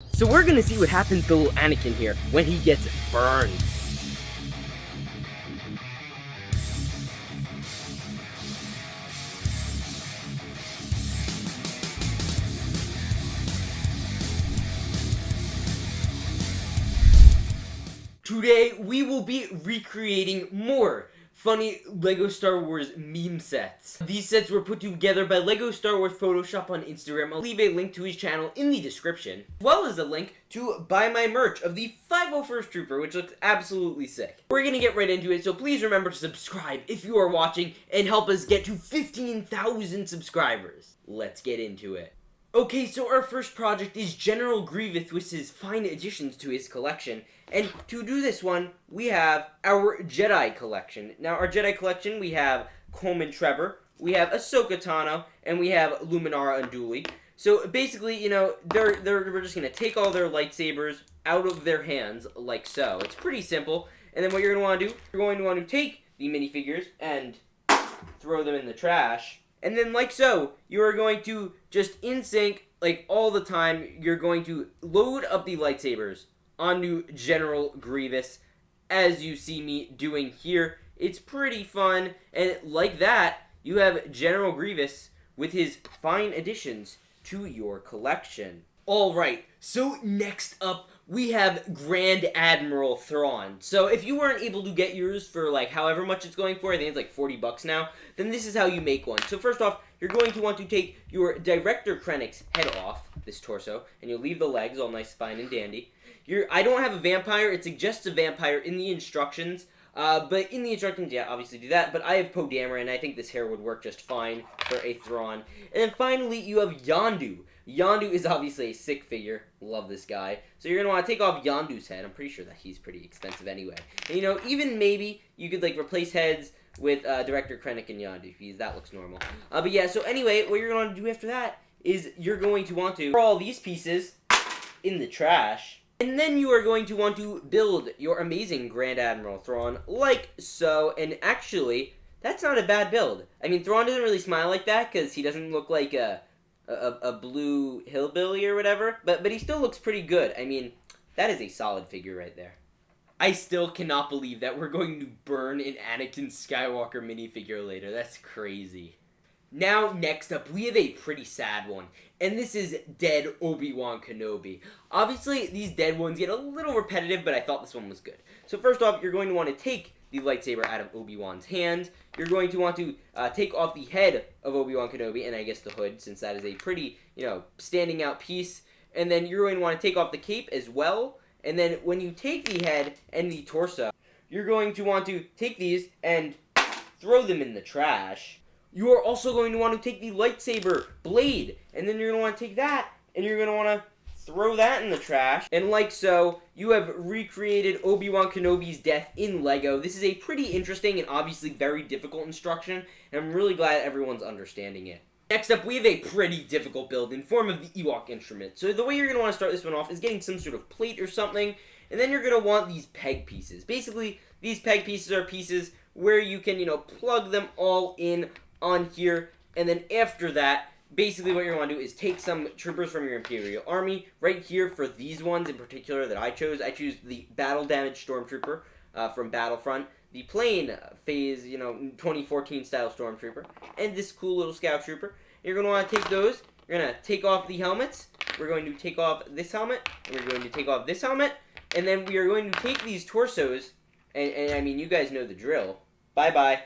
So we're gonna see what happens to little Anakin here when he gets burned. Today, we will be recreating more funny LEGO Star Wars meme sets. These sets were put together by LEGO Star Wars Photoshop on Instagram. I'll leave a link to his channel in the description, as well as a link to buy my merch of the 501st Trooper, which looks absolutely sick. We're gonna get right into it, so please remember to subscribe if you are watching and help us get to 15,000 subscribers. Let's get into it. Okay, so our first project is General Grievous with his fine additions to his collection. And to do this one, we have our Jedi collection. Now, our Jedi collection, we have Coleman Trevor, we have Ahsoka Tano, and we have Luminara Unduli. So basically, you know, we're just gonna take all their lightsabers out of their hands like so. It's pretty simple. And then what you're gonna want to do, you're going to want to take the minifigures and throw them in the trash. And then like so, you are going to just in sync, like all the time, you're going to load up the lightsabers onto General Grievous, as you see me doing here. It's pretty fun, and like that, you have General Grievous with his fine additions to your collection. Alright, so next up, we have Grand Admiral Thrawn. So if you weren't able to get yours for like however much it's going for, I think it's like 40 bucks now, then this is how you make one. So first off, you're going to want to take your Director Krennic's head off, this torso, and you'll leave the legs all nice, fine, and dandy. I don't have a vampire. It suggests a vampire in the instructions. But in the instructions, yeah, obviously do that. But I have Poe Dameron, and I think this hair would work just fine for a Thrawn. And then finally, you have Yondu. Yondu is obviously a sick figure. Love this guy. So you're going to want to take off Yondu's head. I'm pretty sure that he's pretty expensive anyway. And, you know, even maybe you could, like, replace heads with Director Krennic and Yondu, because that looks normal. But yeah, so anyway, what you're going to do after that is you're going to want to throw all these pieces in the trash. And then you are going to want to build your amazing Grand Admiral Thrawn like so. And actually, that's not a bad build. I mean, Thrawn doesn't really smile like that because he doesn't look like a blue hillbilly or whatever. But he still looks pretty good. I mean, that is a solid figure right there. I still cannot believe that we're going to burn an Anakin Skywalker minifigure later. That's crazy. Now, next up, we have a pretty sad one, and this is Dead Obi-Wan Kenobi. Obviously, these dead ones get a little repetitive, but I thought this one was good. So first off, you're going to want to take the lightsaber out of Obi-Wan's hand. You're going to want to take off the head of Obi-Wan Kenobi, and I guess the hood, since that is a pretty, you know, standing out piece. And then you're going to want to take off the cape as well. And then when you take the head and the torso, you're going to want to take these and throw them in the trash. You are also going to want to take the lightsaber blade, and then you're going to want to take that, and you're going to want to throw that in the trash. And like so, you have recreated Obi-Wan Kenobi's death in LEGO. This is a pretty interesting and obviously very difficult instruction, and I'm really glad everyone's understanding it. Next up, we have a pretty difficult build in form of the Ewok instrument. So the way you're going to want to start this one off is getting some sort of plate or something, and then you're going to want these peg pieces. Basically, these peg pieces are pieces where you can, you know, plug them all in on here, and then after that, basically what you're going to want to do is take some troopers from your Imperial Army. Right here, for these ones in particular that I choose the Battle Damaged Stormtrooper from Battlefront, the plain phase, you know, 2014 style Stormtrooper, and this cool little Scout Trooper. You're going to want to take those. You're going to take off the helmets. We're going to take off this helmet, and we're going to take off this helmet, and then we are going to take these torsos, and I mean, you guys know the drill. Bye-bye.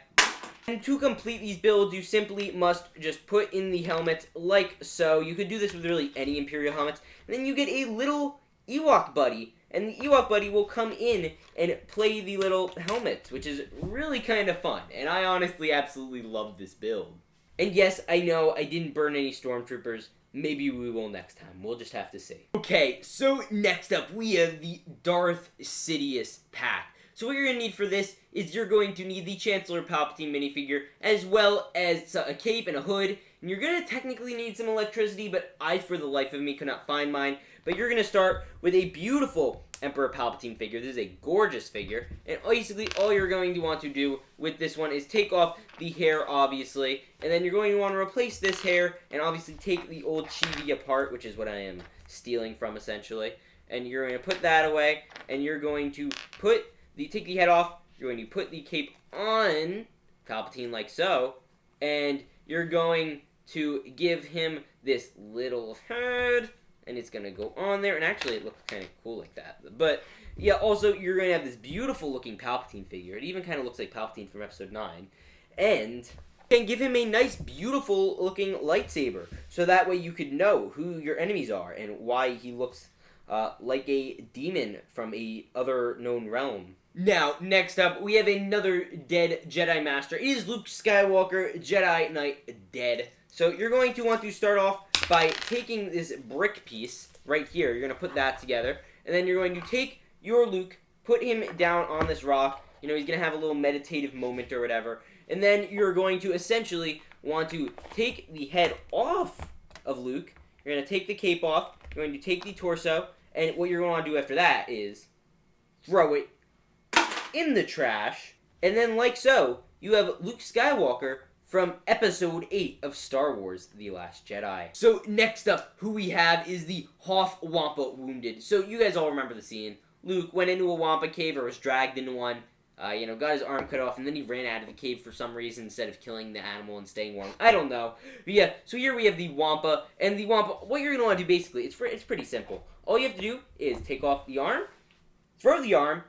And to complete these builds, you simply must just put in the helmets like so. You could do this with really any Imperial helmets. And then you get a little Ewok buddy. And the Ewok buddy will come in and play the little helmets, which is really kind of fun. And I honestly absolutely love this build. And yes, I know I didn't burn any Stormtroopers. Maybe we will next time. We'll just have to see. Okay, so next up, we have the Darth Sidious pack. So what you're going to need for this is you're going to need the Chancellor Palpatine minifigure, as well as a cape and a hood. And you're going to technically need some electricity, but I, for the life of me, could not find mine. But you're going to start with a beautiful Emperor Palpatine figure. This is a gorgeous figure. And basically, all you're going to want to do with this one is take off the hair, obviously. And then you're going to want to replace this hair and obviously take the old chibi apart, which is what I am stealing from, essentially. And you're going to put that away, and you're going to take the head off, you're going to put the cape on Palpatine like so, and you're going to give him this little head, and it's going to go on there, and actually it looks kind of cool like that. But, yeah, also, you're going to have this beautiful-looking Palpatine figure. It even kind of looks like Palpatine from Episode 9. And can give him a nice, beautiful-looking lightsaber, so that way you could know who your enemies are and why he looks like a demon from a other known realm. Now, next up, we have another dead Jedi Master. It is Luke Skywalker, Jedi Knight, dead. So you're going to want to start off by taking this brick piece right here. You're going to put that together, and then you're going to take your Luke, put him down on this rock. You know, he's going to have a little meditative moment or whatever. And then you're going to essentially want to take the head off of Luke. You're going to take the cape off. You're going to take the torso. And what you're going to do after that is throw it in the trash. And then, like so, you have Luke Skywalker from Episode 8 of Star Wars: The Last Jedi. So, next up, who we have is the Hoth Wampa Wounded. So, you guys all remember the scene. Luke went into a Wampa cave, or was dragged into one. Got his arm cut off, and then he ran out of the cave for some reason instead of killing the animal and staying warm. I don't know. But yeah, so here we have the Wampa, and the Wampa, what you're going to want to do basically, it's pretty simple. All you have to do is take off the arm, throw the arm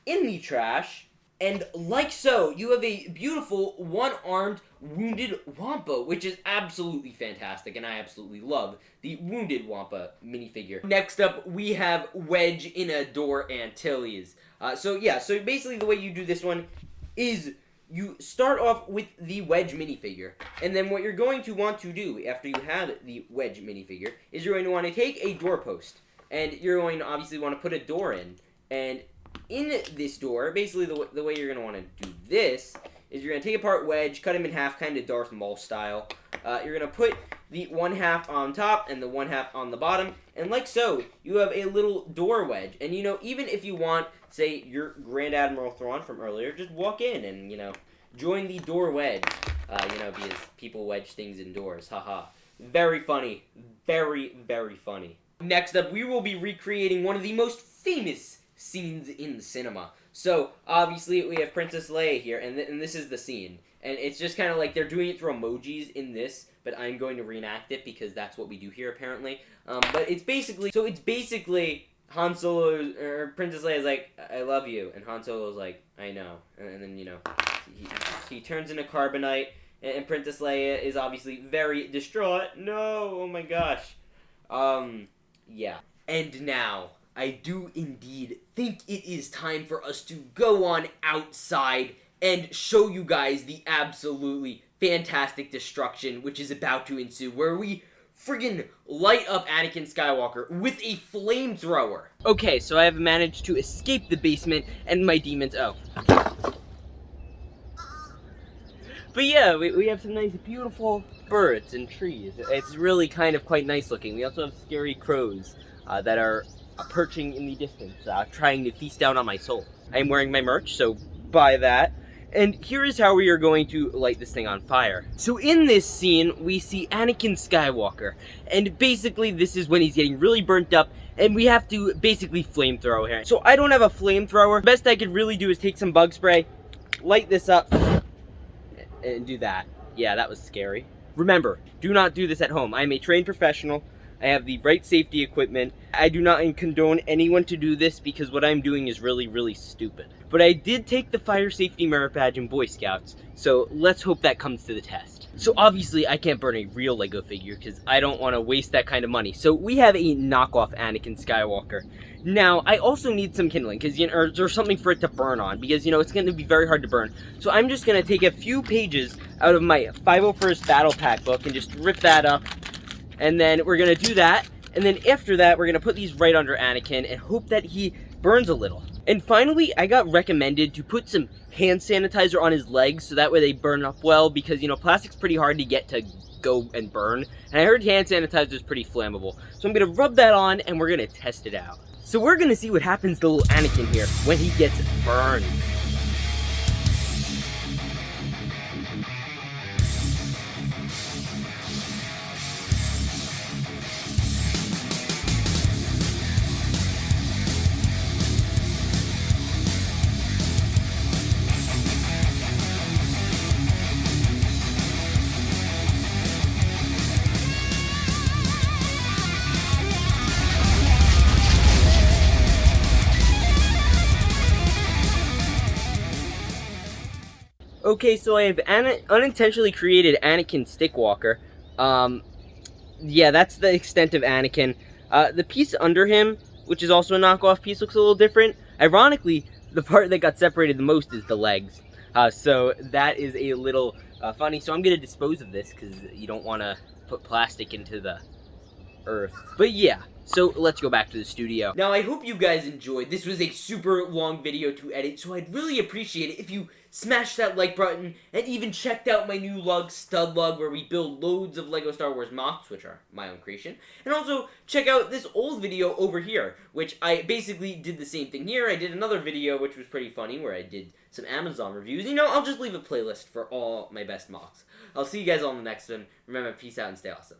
in the trash, and like so, you have a beautiful one-armed Wounded Wampa, which is absolutely fantastic, and I absolutely love the Wounded Wampa minifigure. Next up, we have Wedge in Adore Antilles. So basically the way you do this one is you start off with the Wedge minifigure, and then what you're going to want to do after you have the Wedge minifigure is you're going to want to take a doorpost, and you're going to obviously want to put a door in, and in this door, basically the way you're going to want to do this is you're going to take apart Wedge, cut him in half, kind of Darth Maul style. You're going to put the one half on top and the one half on the bottom, and like so, you have a little door wedge. And, even if you want, say, your Grand Admiral Thrawn from earlier, just walk in and, join the door wedge, because people wedge things in doors, haha. Very funny. Very, very funny. Next up, we will be recreating one of the most famous scenes in the cinema. So, obviously, we have Princess Leia here, and this is the scene. And it's just kind of like they're doing it through emojis in this, but I'm going to reenact it because that's what we do here, apparently. But it's basically Han Solo, or Princess Leia is like, I love you, and Han Solo's like, I know. And then, he turns into carbonite, and Princess Leia is obviously very distraught. No, oh my gosh. Yeah. And now, I do indeed think it is time for us to go on outside and show you guys the absolutely fantastic destruction which is about to ensue, where we friggin' light up Anakin Skywalker with a flamethrower. Okay, so I have managed to escape the basement, and my demons, But yeah, we have some nice, beautiful birds and trees. It's really kind of quite nice looking. We also have scary crows that are perching in the distance, trying to feast down on my soul. I am wearing my merch, so buy that. And here is how we are going to light this thing on fire. So in this scene, we see Anakin Skywalker. And basically, this is when he's getting really burnt up, and we have to basically flamethrow here. So I don't have a flamethrower. Best I could really do is take some bug spray, light this up, and do that. Yeah, that was scary. Remember, do not do this at home. I am a trained professional. I have the right safety equipment. I do not condone anyone to do this because what I'm doing is really, really stupid. But I did take the fire safety merit badge in Boy Scouts, so let's hope that comes to the test. So obviously I can't burn a real Lego figure because I don't want to waste that kind of money. So we have a knockoff Anakin Skywalker. Now, I also need some kindling, because or something for it to burn on, because, it's going to be very hard to burn. So I'm just going to take a few pages out of my 501st Battle Pack book and just rip that up. And then we're going to do that. And then after that, we're going to put these right under Anakin and hope that he burns a little. And finally, I got recommended to put some hand sanitizer on his legs so that way they burn up well, because, plastic's pretty hard to get to go and burn. And I heard hand sanitizer is pretty flammable. So I'm going to rub that on and we're going to test it out. So we're going to see what happens to little Anakin here when he gets burned. Okay, so I have unintentionally created Anakin Stickwalker. Yeah, that's the extent of Anakin. The piece under him, which is also a knockoff piece, looks a little different. Ironically, the part that got separated the most is the legs. So that is a little funny. So I'm going to dispose of this because you don't want to put plastic into the earth. But yeah, so let's go back to the studio. Now, I hope you guys enjoyed. This was a super long video to edit, so I'd really appreciate it if you smashed that like button and even checked out my new lug, Stud Lug, where we build loads of LEGO Star Wars MOCs, which are my own creation. And also, check out this old video over here, which I basically did the same thing here. I did another video, which was pretty funny, where I did some Amazon reviews. You know, I'll just leave a playlist for all my best MOCs. I'll see you guys all in the next one. Remember, peace out and stay awesome.